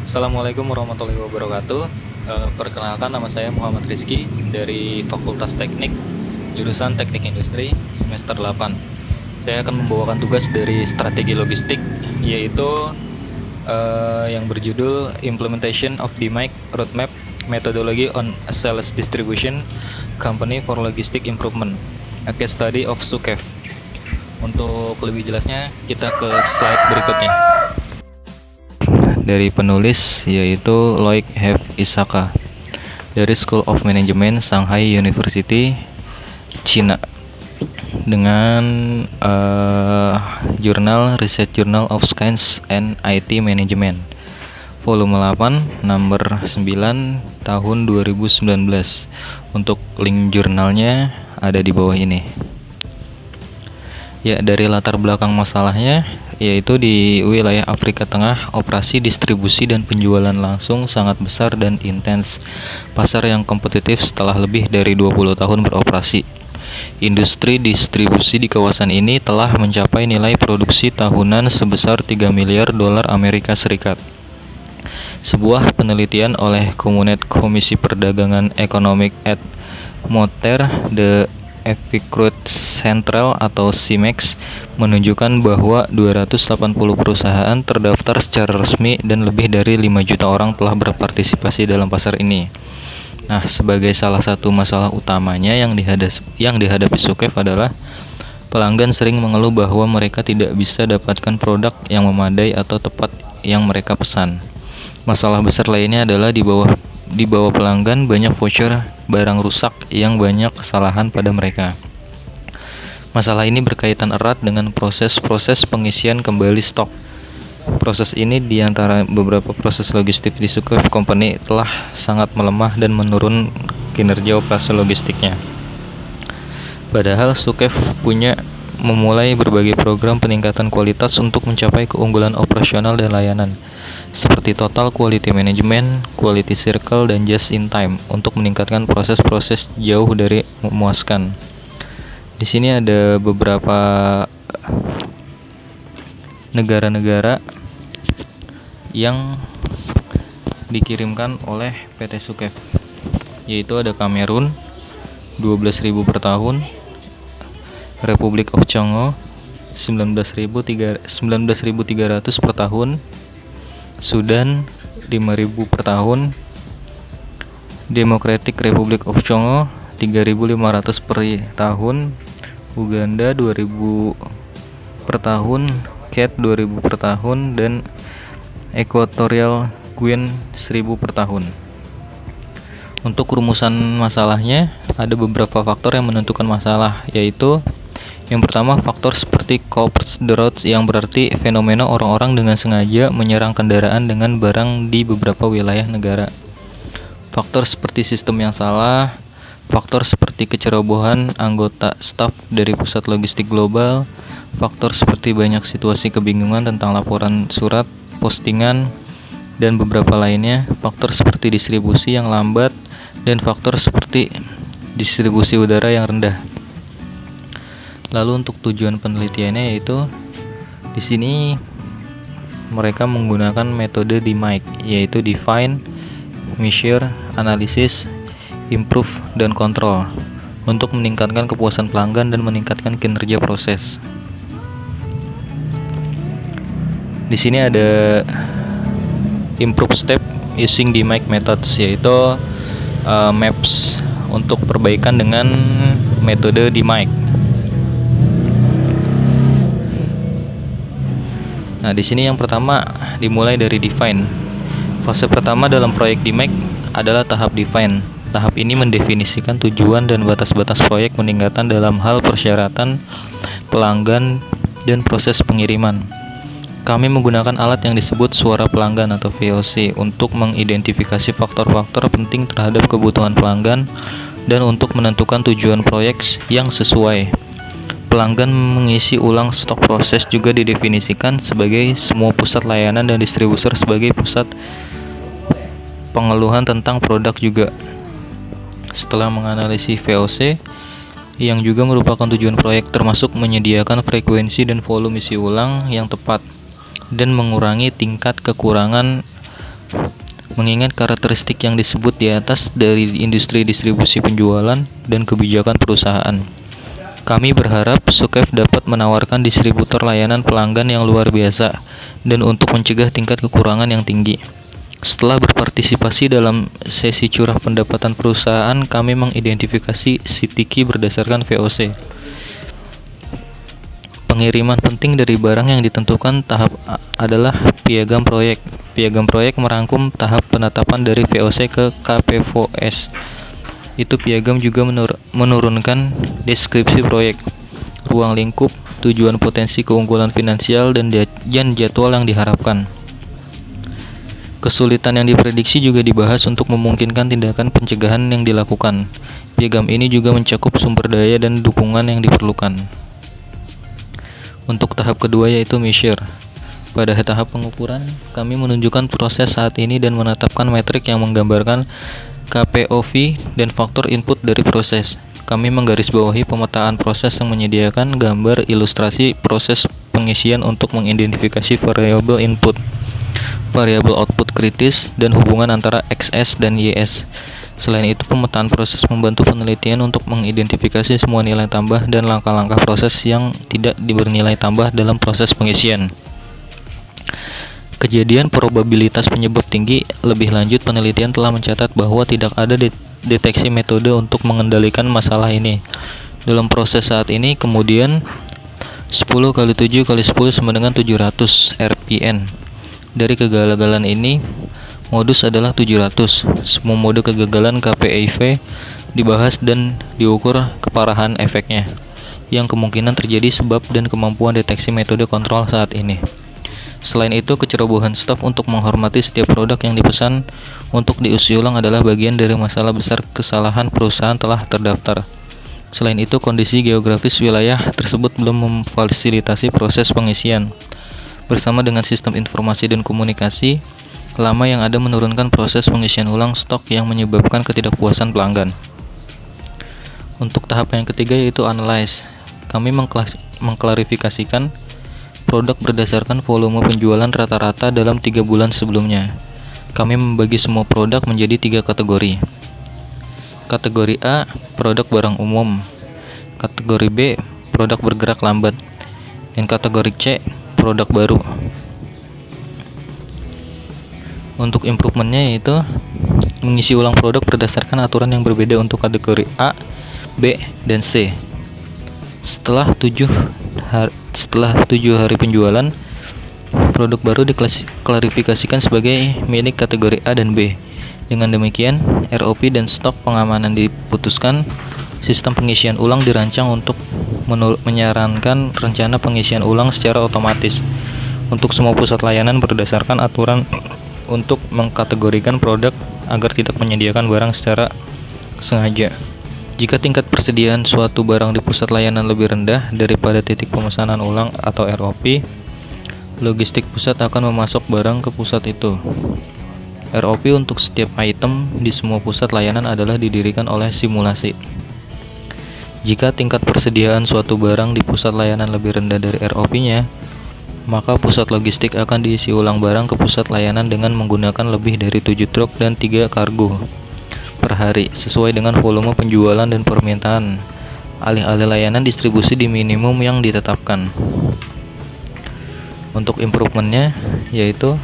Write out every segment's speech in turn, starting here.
Assalamualaikum warahmatullahi wabarakatuh. Perkenalkan, nama saya Muhammad Rizky dari Fakultas Teknik, jurusan Teknik Industri, semester 8. Saya akan membawakan tugas dari strategi logistik, yaitu yang berjudul Implementation of DMAIC Roadmap Methodology on Sales Distribution Company for Logistic Improvement, a case study of SUKEF. Untuk lebih jelasnya, kita ke slide berikutnya. Dari penulis yaitu Loic F. Isaka dari School of Management, Shanghai University, Cina, dengan jurnal Research Journal of Science and IT Management, volume 8, nomor 9, tahun 2019. Untuk link jurnalnya ada di bawah ini. Ya, dari latar belakang masalahnya, yaitu di wilayah Afrika Tengah, operasi distribusi dan penjualan langsung sangat besar dan intens. Pasar yang kompetitif setelah lebih dari 20 tahun beroperasi. Industri distribusi di kawasan ini telah mencapai nilai produksi tahunan sebesar 3 miliar dolar Amerika Serikat. Sebuah penelitian oleh Komisi Perdagangan Ekonomik at Moteur de Epicurus Central atau CIMEX menunjukkan bahwa 280 perusahaan terdaftar secara resmi dan lebih dari 5 juta orang telah berpartisipasi dalam pasar ini. Nah, sebagai salah satu masalah utamanya yang dihadapi SUKEF adalah pelanggan sering mengeluh bahwa mereka tidak bisa dapatkan produk yang memadai atau tepat yang mereka pesan. Masalah besar lainnya adalah di bawah pelanggan banyak voucher barang rusak yang banyak kesalahan pada mereka. Masalah ini berkaitan erat dengan proses-proses pengisian kembali stok. Proses ini di antara beberapa proses logistik di SUKEF Company telah sangat melemah dan menurun kinerja operasi logistiknya. Padahal SUKEF memulai berbagai program peningkatan kualitas untuk mencapai keunggulan operasional dan layanan, seperti Total Quality Management, Quality Circle, dan Just in Time untuk meningkatkan proses-proses jauh dari memuaskan. Di sini ada beberapa negara-negara yang dikirimkan oleh PT SUKEF, yaitu ada Kamerun 12.000 per tahun, Republik of Congo 19.300 per tahun, Sudan 5.000 per tahun, Democratic Republic of Congo 3.500 per tahun, Uganda 2.000 per tahun, Cat 2.000 per tahun, dan Equatorial Guinea 1.000 per tahun. Untuk rumusan masalahnya, ada beberapa faktor yang menentukan masalah, yaitu yang pertama, faktor seperti coups the roads, yang berarti fenomena orang-orang dengan sengaja menyerang kendaraan dengan barang di beberapa wilayah negara. Faktor seperti sistem yang salah, faktor seperti kecerobohan anggota staf dari pusat logistik global, faktor seperti banyak situasi kebingungan tentang laporan surat, postingan, dan beberapa lainnya, faktor seperti distribusi yang lambat, dan faktor seperti distribusi udara yang rendah. Lalu untuk tujuan penelitiannya, yaitu di sini mereka menggunakan metode DMAIC, yaitu Define, Measure, Analysis, Improve, dan Control, untuk meningkatkan kepuasan pelanggan dan meningkatkan kinerja proses. Di sini ada improve step using DMAIC methods, yaitu maps untuk perbaikan dengan metode DMAIC. Nah, di sini yang pertama dimulai dari define. Fase pertama dalam proyek DMAIC adalah tahap define. Tahap ini mendefinisikan tujuan dan batas-batas proyek peningkatan dalam hal persyaratan, pelanggan, dan proses pengiriman. Kami menggunakan alat yang disebut suara pelanggan atau VOC untuk mengidentifikasi faktor-faktor penting terhadap kebutuhan pelanggan dan untuk menentukan tujuan proyek yang sesuai. Pelanggan mengisi ulang stok proses juga didefinisikan sebagai semua pusat layanan dan distributor sebagai pusat pengeluhan tentang produk juga. Setelah menganalisis VOC, yang juga merupakan tujuan proyek, termasuk menyediakan frekuensi dan volume isi ulang yang tepat, dan mengurangi tingkat kekurangan Mengingat karakteristik yang disebut di atas dari industri distribusi penjualan dan kebijakan perusahaan, kami berharap Sukef dapat menawarkan distributor layanan pelanggan yang luar biasa dan untuk mencegah tingkat kekurangan yang tinggi. Setelah berpartisipasi dalam sesi curah pendapatan perusahaan, kami mengidentifikasi CTQ berdasarkan VOC. Pengiriman penting dari barang yang ditentukan tahap adalah piagam proyek. Piagam proyek merangkum tahap penetapan dari VOC ke KPVOS. Itu piagam juga menurunkan deskripsi proyek, ruang lingkup, tujuan potensi keunggulan finansial, dan jadwal yang diharapkan. Kesulitan yang diprediksi juga dibahas untuk memungkinkan tindakan pencegahan yang dilakukan. Piagam ini juga mencakup sumber daya dan dukungan yang diperlukan. Untuk tahap kedua yaitu measure. Pada tahap pengukuran, kami menunjukkan proses saat ini dan menetapkan metrik yang menggambarkan KPOV dan faktor input dari proses. Kami menggarisbawahi pemetaan proses yang menyediakan gambar ilustrasi proses pengisian untuk mengidentifikasi variabel input, variabel output kritis, dan hubungan antara XS dan YS. Selain itu, pemetaan proses membantu penelitian untuk mengidentifikasi semua nilai tambah dan langkah-langkah proses yang tidak bernilai tambah dalam proses pengisian. Kejadian probabilitas penyebab tinggi. Lebih lanjut, penelitian telah mencatat bahwa tidak ada deteksi metode untuk mengendalikan masalah ini. Dalam proses saat ini, kemudian 10 kali 7 kali 10 sama dengan 700 RPN. Dari kegagalan ini, modus adalah 700. Semua mode kegagalan KPIV dibahas dan diukur keparahan efeknya, yang kemungkinan terjadi sebab dan kemampuan deteksi metode kontrol saat ini. Selain itu, kecerobohan staf untuk menghormati setiap produk yang dipesan untuk diuji ulang adalah bagian dari masalah besar kesalahan perusahaan telah terdaftar. Selain itu, kondisi geografis wilayah tersebut belum memfasilitasi proses pengisian. Bersama dengan sistem informasi dan komunikasi lama yang ada menurunkan proses pengisian ulang stok yang menyebabkan ketidakpuasan pelanggan. Untuk tahap yang ketiga yaitu analyze. Kami mengklarifikasikan produk berdasarkan volume penjualan rata-rata dalam 3 bulan sebelumnya. Kami membagi semua produk menjadi 3 kategori. Kategori A, produk barang umum. Kategori B, produk bergerak lambat. Dan kategori C, produk baru. Untuk improvementnya yaitu mengisi ulang produk berdasarkan aturan yang berbeda untuk kategori A, B, dan C. Setelah 7 hari penjualan, produk baru diklarifikasikan sebagai milik kategori A dan B. Dengan demikian, ROP dan stok pengamanan diputuskan. Sistem pengisian ulang dirancang untuk menyarankan rencana pengisian ulang secara otomatis untuk semua pusat layanan berdasarkan aturan untuk mengkategorikan produk agar tidak menyediakan barang secara sengaja. Jika tingkat persediaan suatu barang di pusat layanan lebih rendah daripada titik pemesanan ulang atau ROP, logistik pusat akan memasok barang ke pusat itu. ROP untuk setiap item di semua pusat layanan adalah didirikan oleh simulasi. Jika tingkat persediaan suatu barang di pusat layanan lebih rendah dari ROP-nya, maka pusat logistik akan diisi ulang barang ke pusat layanan dengan menggunakan lebih dari 7 truk dan 3 kargo per hari, sesuai dengan volume penjualan dan permintaan. Alih-alih layanan distribusi di minimum yang ditetapkan. Untuk improvementnya, yaitu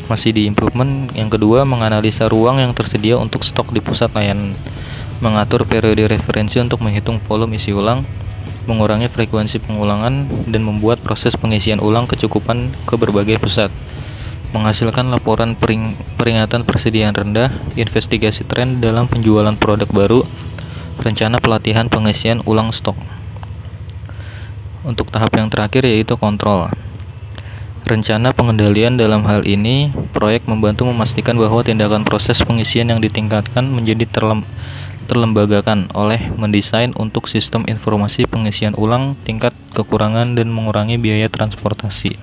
masih di improvement yang kedua, menganalisa ruang yang tersedia untuk stok di pusat layanan, mengatur periode referensi untuk menghitung volume isi ulang, mengurangi frekuensi pengulangan, dan membuat proses pengisian ulang kecukupan ke berbagai pusat, menghasilkan laporan peringatan persediaan rendah, investigasi tren dalam penjualan produk baru, rencana pelatihan pengisian ulang stok. Untuk tahap yang terakhir yaitu kontrol. Rencana pengendalian dalam hal ini, proyek membantu memastikan bahwa tindakan proses pengisian yang ditingkatkan menjadi terlembagakan oleh mendesain untuk sistem informasi pengisian ulang, tingkat kekurangan, dan mengurangi biaya transportasi.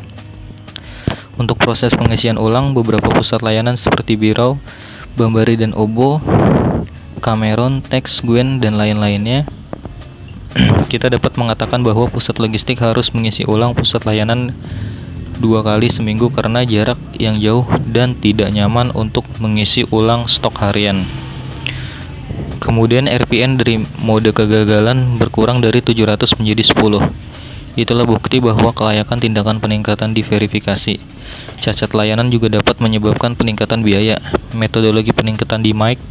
Untuk proses pengisian ulang, beberapa pusat layanan seperti Birau, Bambari dan Obo, Cameron, Tex, Gwen, dan lain-lainnya, kita dapat mengatakan bahwa pusat logistik harus mengisi ulang pusat layanan 2 kali seminggu karena jarak yang jauh dan tidak nyaman untuk mengisi ulang stok harian. Kemudian RPN dari mode kegagalan berkurang dari 700 menjadi 10. Itulah bukti bahwa kelayakan tindakan peningkatan diverifikasi. Cacat layanan juga dapat menyebabkan peningkatan biaya. Metodologi peningkatan di MAIC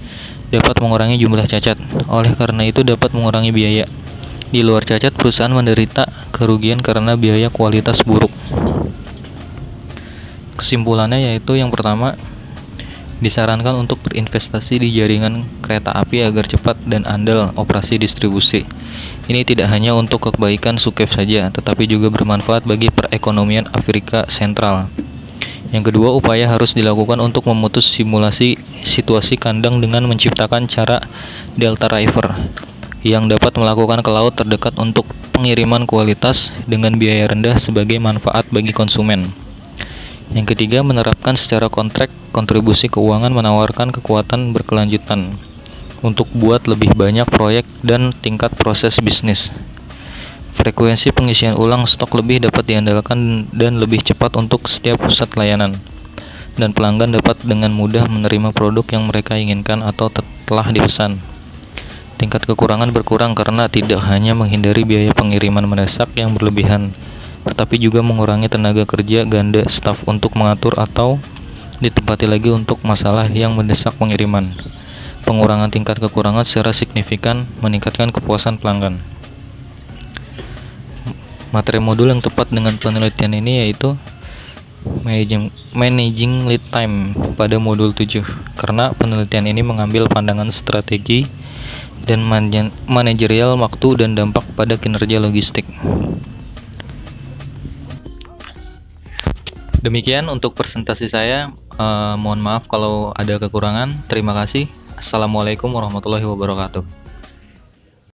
dapat mengurangi jumlah cacat. Oleh karena itu dapat mengurangi biaya. Di luar cacat, perusahaan menderita kerugian karena biaya kualitas buruk. Kesimpulannya yaitu yang pertama, disarankan untuk berinvestasi di jaringan kereta api agar cepat dan andal operasi distribusi. Ini tidak hanya untuk kebaikan Sukep saja, tetapi juga bermanfaat bagi perekonomian Afrika Sentral. Yang kedua, upaya harus dilakukan untuk memutus simulasi situasi kandang dengan menciptakan cara Delta River yang dapat melakukan ke laut terdekat untuk pengiriman kualitas dengan biaya rendah sebagai manfaat bagi konsumen. Yang ketiga, menerapkan secara kontrak kontribusi keuangan menawarkan kekuatan berkelanjutan untuk buat lebih banyak proyek dan tingkat proses bisnis. Frekuensi pengisian ulang stok lebih dapat diandalkan dan lebih cepat untuk setiap pusat layanan. Dan pelanggan dapat dengan mudah menerima produk yang mereka inginkan atau telah dipesan. Tingkat kekurangan berkurang karena tidak hanya menghindari biaya pengiriman mendesak yang berlebihan, tetapi juga mengurangi tenaga kerja ganda staf untuk mengatur atau ditempati lagi untuk masalah yang mendesak pengiriman. Pengurangan tingkat kekurangan secara signifikan meningkatkan kepuasan pelanggan. Materi modul yang tepat dengan penelitian ini yaitu Managing Lead Time pada modul 7, karena penelitian ini mengambil pandangan strategi dan manajerial waktu dan dampak pada kinerja logistik. Demikian untuk presentasi saya. Mohon maaf kalau ada kekurangan. Terima kasih. Assalamualaikum warahmatullahi wabarakatuh.